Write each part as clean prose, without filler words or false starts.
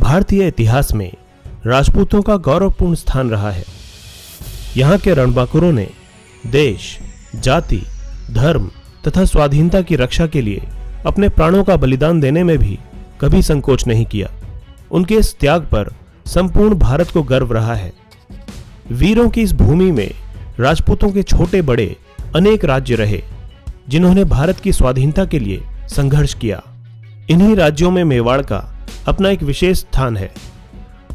भारतीय इतिहास में राजपूतों का गौरवपूर्ण स्थान रहा है। यहाँ के रणबांकुरों ने देश, जाति, धर्म तथा स्वाधीनता की रक्षा के लिए अपने प्राणों का बलिदान देने में भी कभी संकोच नहीं किया। उनके इस त्याग पर संपूर्ण भारत को गर्व रहा है। वीरों की इस भूमि में राजपूतों के छोटे बड़े अनेक राज्य रहे, जिन्होंने भारत की स्वाधीनता के लिए संघर्ष किया। इन्हीं राज्यों में मेवाड़ का अपना एक विशेष स्थान है,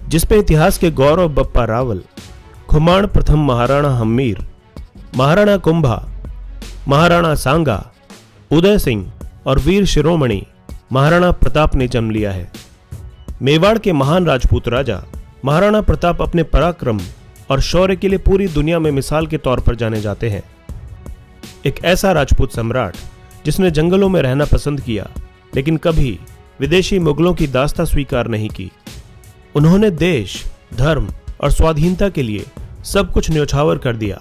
जिसपे इतिहास के गौरव बप्पा रावल, खुमाण प्रथम महाराणा हम्मीर, महाराणा कुंभा, महाराणा सांगा, उदय सिंह और वीर शिरोमणि महाराणा प्रताप ने जन्म लिया है। मेवाड़ के महान राजपूत राजा महाराणा प्रताप अपने पराक्रम और शौर्य के लिए पूरी दुनिया में मिसाल के तौर पर जाने जाते हैं। एक ऐसा राजपूत सम्राट जिसने जंगलों में रहना पसंद किया, लेकिन कभी विदेशी मुगलों की दास्ता स्वीकार नहीं की। उन्होंने देश, धर्म और स्वाधीनता के लिए सब कुछ न्योछावर कर दिया।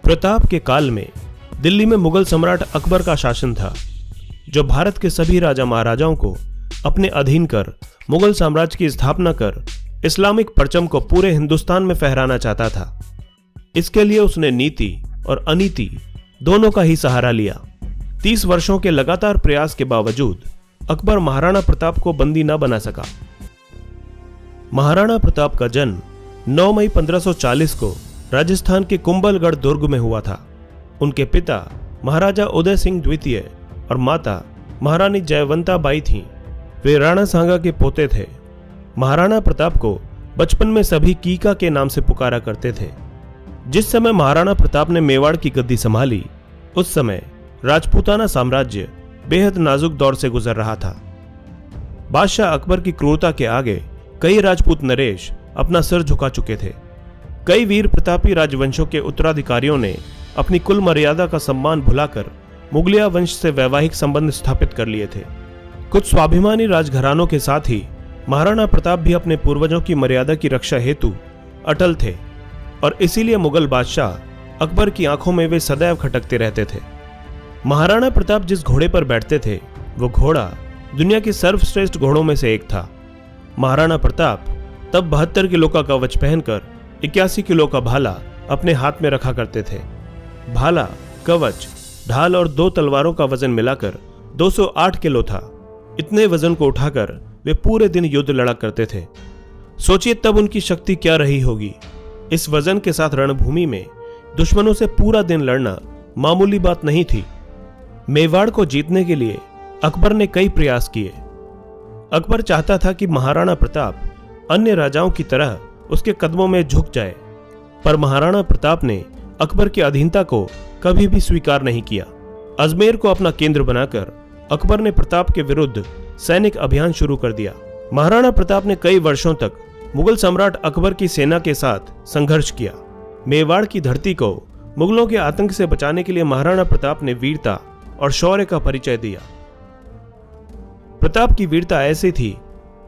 प्रताप के काल में दिल्ली में मुगल सम्राट अकबर का शासन था, जो भारत के सभी राजा महाराजाओं को अपने अधीन कर मुगल साम्राज्य की स्थापना कर इस्लामिक परचम को पूरे हिंदुस्तान में फहराना चाहता था। इसके लिए उसने नीति और अनीति दोनों का ही सहारा लिया। 30 वर्षों के लगातार प्रयास के बावजूद अकबर महाराणा प्रताप को बंदी न बना सका। महाराणा प्रताप का जन्म 9 मई 1540 को राजस्थान के कुंभलगढ़ दुर्ग में हुआ था। उनके पिता महाराजा उदय सिंह द्वितीय और माता महारानी जयवंता बाई थीं। वे राणा सांगा के पोते थे। महाराणा प्रताप को बचपन में सभी कीका के नाम से पुकारा करते थे। जिस समय महाराणा प्रताप ने मेवाड़ की गद्दी संभाली, उस समय राजपूताना साम्राज्य बेहद नाजुक दौर से गुजर रहा था। बादशाह अकबर की क्रूरता के आगे कई राजपूत नरेश अपना सिर झुका चुके थे। कई वीर प्रतापी राजवंशों के उत्तराधिकारियों ने अपनी कुल मर्यादा का सम्मान भुलाकर मुगलिया वंश से वैवाहिक संबंध स्थापित कर लिए थे। कुछ स्वाभिमानी राजघरानों के साथ ही महाराणा प्रताप भी अपने पूर्वजों की मर्यादा की रक्षा हेतु अटल थे, और इसीलिए मुगल बादशाह अकबर की आंखों में वे सदैव खटकते रहते थे। महाराणा प्रताप जिस घोड़े पर बैठते थे, वो घोड़ा दुनिया के सर्वश्रेष्ठ घोड़ों में से एक था। महाराणा प्रताप तब 72 किलो का कवच पहनकर 81 किलो का भाला अपने हाथ में रखा करते थे। भाला, कवच, ढाल और 2 तलवारों का वजन मिलाकर 208 किलो था। इतने वजन को उठाकर वे पूरे दिन युद्ध लड़ा करते थे। सोचिए तब उनकी शक्ति क्या रही होगी। इस वजन के साथ रणभूमि में दुश्मनों से पूरा दिन लड़ना मामूली बात नहीं थी। मेवाड़ को जीतने के लिए अकबर ने कई प्रयास किए। अकबर चाहता था कि महाराणा प्रताप अन्य राजाओं की तरह उसके कदमों में झुक जाए, पर महाराणा प्रताप ने अकबर की अधीनता को कभी भी स्वीकार नहीं किया। अजमेर को अपना केंद्र बनाकर अकबर ने प्रताप के विरुद्ध सैनिक अभियान शुरू कर दिया। महाराणा प्रताप ने कई वर्षों तक मुगल सम्राट अकबर की सेना के साथ संघर्ष किया। मेवाड़ की धरती को मुगलों के आतंक से बचाने के लिए महाराणा प्रताप ने वीरता और शौर्य का परिचय दिया। प्रताप की वीरता ऐसी थी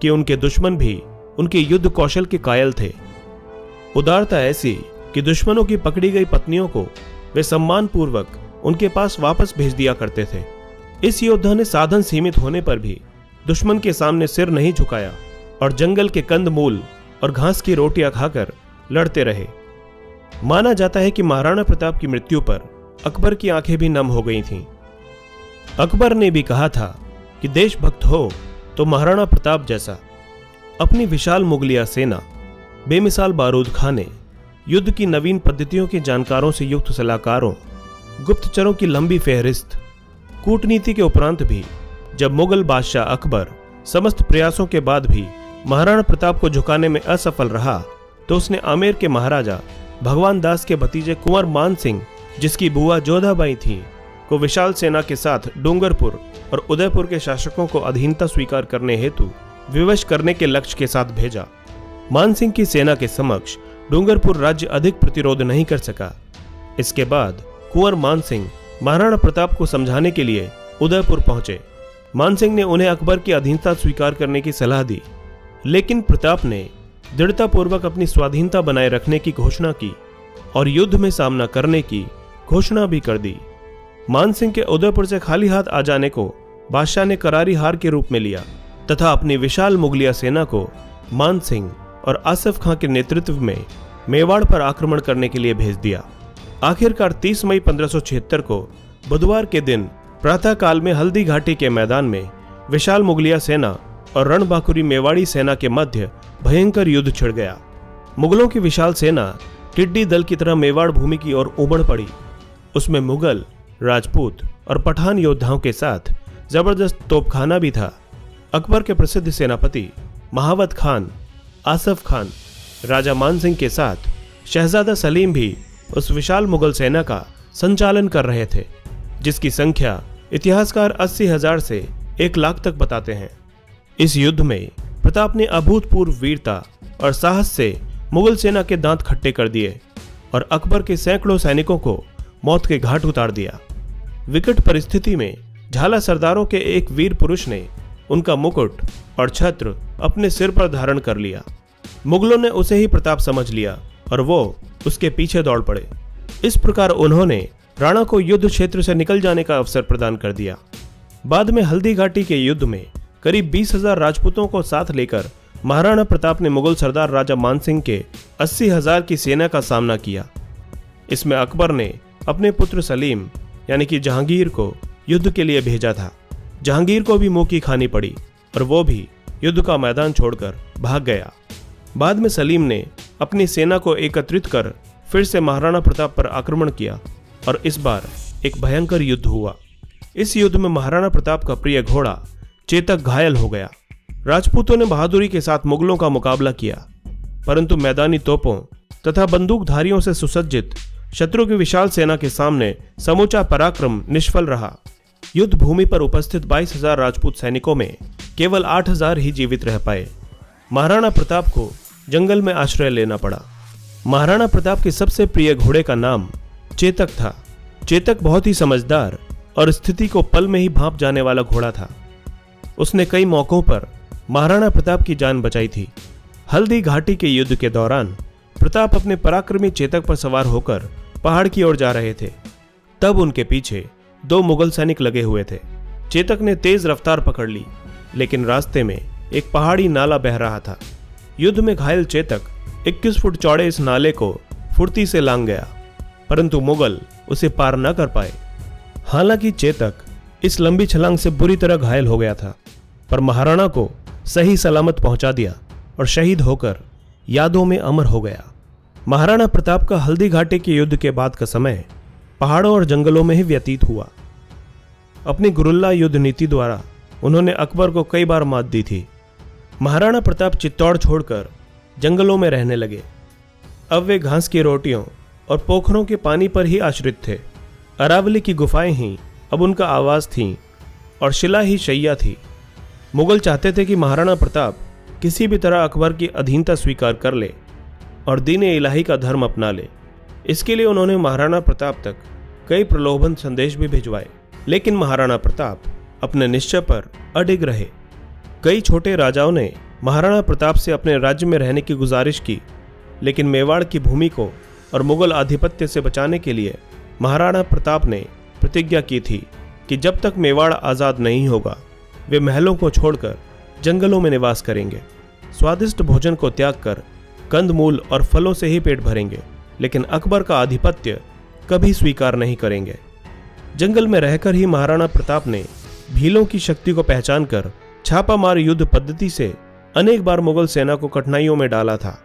कि उनके दुश्मन भी उनके युद्ध कौशल के कायल थे। उदारता ऐसी कि दुश्मनों की पकड़ी गई पत्नियों को वे सम्मान पूर्वक उनके पास वापस भेज दिया करते थे। इस योद्धा ने साधन सीमित होने पर भी दुश्मन के सामने सिर नहीं झुकाया और जंगल के कंद मूल और घास की रोटियां खाकर लड़ते रहे। माना जाता है कि महाराणा प्रताप की मृत्यु पर अकबर की आंखें भी नम हो गई थीं। अकबर ने भी कहा था कि देशभक्त हो तो महाराणा प्रताप जैसा। अपनी विशाल मुगलिया सेना, बेमिसाल बारूद खाने, युद्ध की नवीन पद्धतियों के जानकारों से युक्त सलाहकारों, गुप्तचरों की लंबी फेहरिस्त, कूटनीति के उपरांत भी जब मुगल बादशाह अकबर समस्त प्रयासों के बाद भी महाराणा प्रताप को झुकाने में असफल रहा, तो उसने आमेर के महाराजा भगवान दास के भतीजे कुंवर मान सिंह, जिसकी बुआ जोधाबाई थी, को विशाल सेना के साथ डूंगरपुर और उदयपुर के शासकों को अधीनता स्वीकार करने हेतु विवश करने के लक्ष्य के साथ भेजा। मानसिंह की सेना के समक्ष डूंगरपुर राज्य अधिक प्रतिरोध नहीं कर सका। इसके बाद कुंवर मानसिंह महाराणा प्रताप को समझाने के लिए उदयपुर पहुंचे। मानसिंह ने उन्हें अकबर की अधीनता स्वीकार करने की सलाह दी, लेकिन प्रताप ने दृढ़तापूर्वक अपनी स्वाधीनता बनाए रखने की घोषणा की और युद्ध में सामना करने की घोषणा भी कर दी। मानसिंह के उदयपुर से खाली हाथ आ जाने को बादशाह ने करारी हार के रूप में लिया। तथा अपनी विशाल मुगलिया सेना को मान सिंह और आसिफ खां के नेतृत्व में मेवाड़ पर आक्रमण करने के लिए भेज दिया। आखिरकार 30 मई 1576 को बुधवार के दिन प्रातःकाल में हल्दी घाटी के मैदान में विशाल मुगलिया सेना और रणबांकुरी मेवाड़ी सेना के मध्य भयंकर युद्ध छिड़ गया। मुगलों की विशाल सेना टिड्डी दल की तरह मेवाड़ भूमि की ओर उमड़ पड़ी। उसमें मुगल, राजपूत और पठान योद्धाओं के साथ जबरदस्त तोपखाना भी था। अकबर के प्रसिद्ध सेनापति महावत खान, आसफ खान, राजा मान सिंह के साथ शहजादा सलीम भी उस विशाल मुगल सेना का संचालन कर रहे थे, जिसकी संख्या इतिहासकार 80,000 से 1 लाख तक बताते हैं। इस युद्ध में प्रताप ने अभूतपूर्व वीरता और साहस से मुगल सेना के दांत खट्टे कर दिए और अकबर के सैकड़ों सैनिकों को मौत के घाट उतार दिया। विकट परिस्थिति में झाला सरदारों के एक वीर पुरुष ने उनका मुकुट और छत्र अपने सिर पर धारण कर लिया। मुगलों ने उसे ही प्रताप समझ लिया और वो उसके पीछे दौड़ पड़े। इस प्रकार उन्होंने राणा को युद्ध क्षेत्र से निकल जाने का अवसर प्रदान कर दिया। बाद में हल्दी घाटी के युद्ध में करीब 20,000 राजपूतों को साथ लेकर महाराणा प्रताप ने मुगल सरदार राजा मान सिंह के 80,000 की सेना का सामना किया। इसमें अकबर ने अपने पुत्र सलीम यानी कि जहांगीर को युद्ध के लिए भेजा था। जहांगीर को भी मुंह की खानी पड़ी और वो भी युद्ध का मैदान छोड़कर भाग गया। बाद में सलीम ने अपनी सेना को एकत्रित कर फिर से महाराणा प्रताप पर आक्रमण किया और इस बार एक भयंकर युद्ध हुआ। इस युद्ध में महाराणा प्रताप का प्रिय घोड़ा चेतक घायल हो गया। राजपूतों ने बहादुरी के साथ मुगलों का मुकाबला किया, परंतु मैदानी तोपों तथा बंदूकधारियों से सुसज्जित शत्रु की विशाल सेना के सामने समूचा पराक्रम निष्फल रहा। युद्ध भूमि पर उपस्थित 22,000 राजपूत सैनिकों में केवल 8,000 ही जीवित रह पाए। महाराणा प्रताप को जंगल में आश्रय लेना पड़ा। महाराणा प्रताप के सबसे प्रिय घोड़े का नाम चेतक था। चेतक बहुत ही समझदार और स्थिति को पल में ही भांप जाने वाला घोड़ा था। उसने कई मौकों पर महाराणा प्रताप की जान बचाई थी। हल्दी घाटी के युद्ध के दौरान प्रताप अपने पराक्रमी चेतक पर सवार होकर पहाड़ की ओर जा रहे थे। तब उनके पीछे 2 मुगल सैनिक लगे हुए थे। चेतक ने तेज रफ्तार पकड़ ली, लेकिन रास्ते में एक पहाड़ी नाला बह रहा था। युद्ध में घायल चेतक 21 फुट चौड़े इस नाले को फुर्ती से लांघ गया, परंतु मुगल उसे पार न कर पाए। हालांकि चेतक इस लंबी छलांग से बुरी तरह घायल हो गया था, पर महाराणा को सही सलामत पहुंचा दिया और शहीद होकर यादों में अमर हो गया। महाराणा प्रताप का हल्दी घाटी के युद्ध के बाद का समय पहाड़ों और जंगलों में ही व्यतीत हुआ। अपनी गुरिल्ला युद्ध नीति द्वारा उन्होंने अकबर को कई बार मात दी थी। महाराणा प्रताप चित्तौड़ छोड़कर जंगलों में रहने लगे। अब वे घास की रोटियों और पोखरों के पानी पर ही आश्रित थे। अरावली की गुफाएं ही अब उनका आवास थीं और शिला ही शैया थी। मुगल चाहते थे कि महाराणा प्रताप किसी भी तरह अकबर की अधीनता स्वीकार कर ले और दीन-ए इलाही का धर्म अपना ले। इसके लिए उन्होंने महाराणा प्रताप तक कई प्रलोभन संदेश भी भिजवाए, लेकिन महाराणा प्रताप अपने निश्चय पर अडिग रहे। कई छोटे राजाओं ने महाराणा प्रताप से अपने राज्य में रहने की गुजारिश की, लेकिन मेवाड़ की भूमि को और मुगल आधिपत्य से बचाने के लिए महाराणा प्रताप ने प्रतिज्ञा की थी कि जब तक मेवाड़ आज़ाद नहीं होगा वे महलों को छोड़कर जंगलों में निवास करेंगे। स्वादिष्ट भोजन को त्याग कर कंदमूल और फलों से ही पेट भरेंगे, लेकिन अकबर का आधिपत्य कभी स्वीकार नहीं करेंगे। जंगल में रहकर ही महाराणा प्रताप ने भीलों की शक्ति को पहचान कर छापामार युद्ध पद्धति से अनेक बार मुगल सेना को कठिनाइयों में डाला था।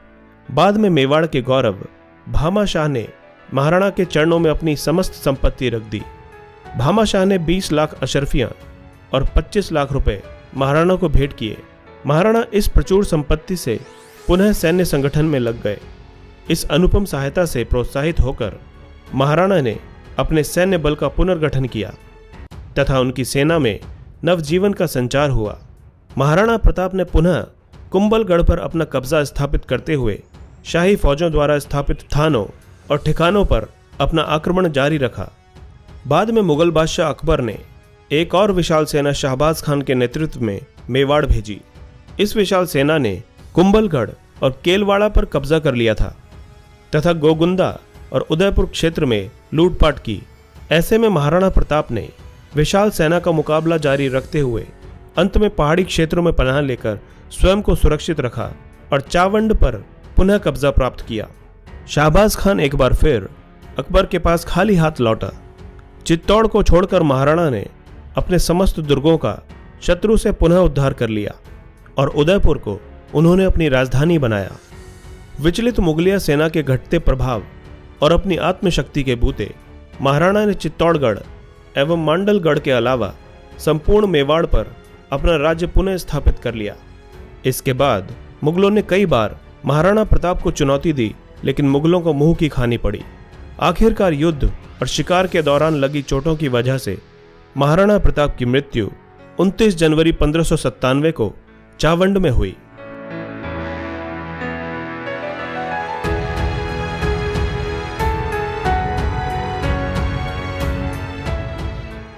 बाद में मेवाड़ के गौरव भामा शाह ने महाराणा के चरणों में अपनी समस्त संपत्ति रख दी। भामा शाह ने 20 लाख अशरफियां और 25 लाख रुपए महाराणा को भेंट किए। महाराणा इस प्रचुर संपत्ति से पुनः सैन्य संगठन में लग गए। इस अनुपम सहायता से प्रोत्साहित होकर महाराणा ने अपने सैन्य बल का पुनर्गठन किया तथा उनकी सेना में नवजीवन का संचार हुआ। महाराणा प्रताप ने पुनः कुंभलगढ़ पर अपना कब्जा स्थापित करते हुए शाही फौजों द्वारा स्थापित थानों और ठिकानों पर अपना आक्रमण जारी रखा। बाद में मुगल बादशाह अकबर ने एक और विशाल सेना शाहबाज खान के नेतृत्व में मेवाड़ भेजी। इस विशाल सेना ने कुंभलगढ़ और केलवाड़ा पर कब्जा कर लिया था तथा गोगुंदा और उदयपुर क्षेत्र में लूटपाट की। ऐसे में महाराणा प्रताप ने विशाल सेना का मुकाबला जारी रखते हुए अंत में पहाड़ी क्षेत्रों में पनाह लेकर स्वयं को सुरक्षित रखा और चावंड पर पुनः कब्जा प्राप्त किया। शाहबाज खान एक बार फिर अकबर के पास खाली हाथ लौटा। चित्तौड़ को छोड़कर महाराणा ने अपने समस्त दुर्गों का शत्रु से पुनः उद्धार कर लिया और उदयपुर को उन्होंने अपनी राजधानी बनाया। विचलित मुगलिया सेना के घटते प्रभाव और अपनी आत्मशक्ति के बूते महाराणा ने चित्तौड़गढ़ एवं मांडलगढ़ के अलावा संपूर्ण मेवाड़ पर अपना राज्य पुनः स्थापित कर लिया। इसके बाद मुगलों ने कई बार महाराणा प्रताप को चुनौती दी, लेकिन मुगलों को मुंह की खानी पड़ी। आखिरकार युद्ध और शिकार के दौरान लगी चोटों की वजह से महाराणा प्रताप की मृत्यु 29 जनवरी 1597 को चावंड में हुई।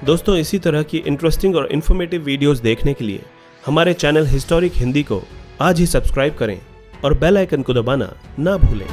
दोस्तों, इसी तरह की इंटरेस्टिंग और इन्फॉर्मेटिव वीडियोस देखने के लिए हमारे चैनल हिस्टोरिक हिंदी को आज ही सब्सक्राइब करें और बेल आइकन को दबाना ना भूलें।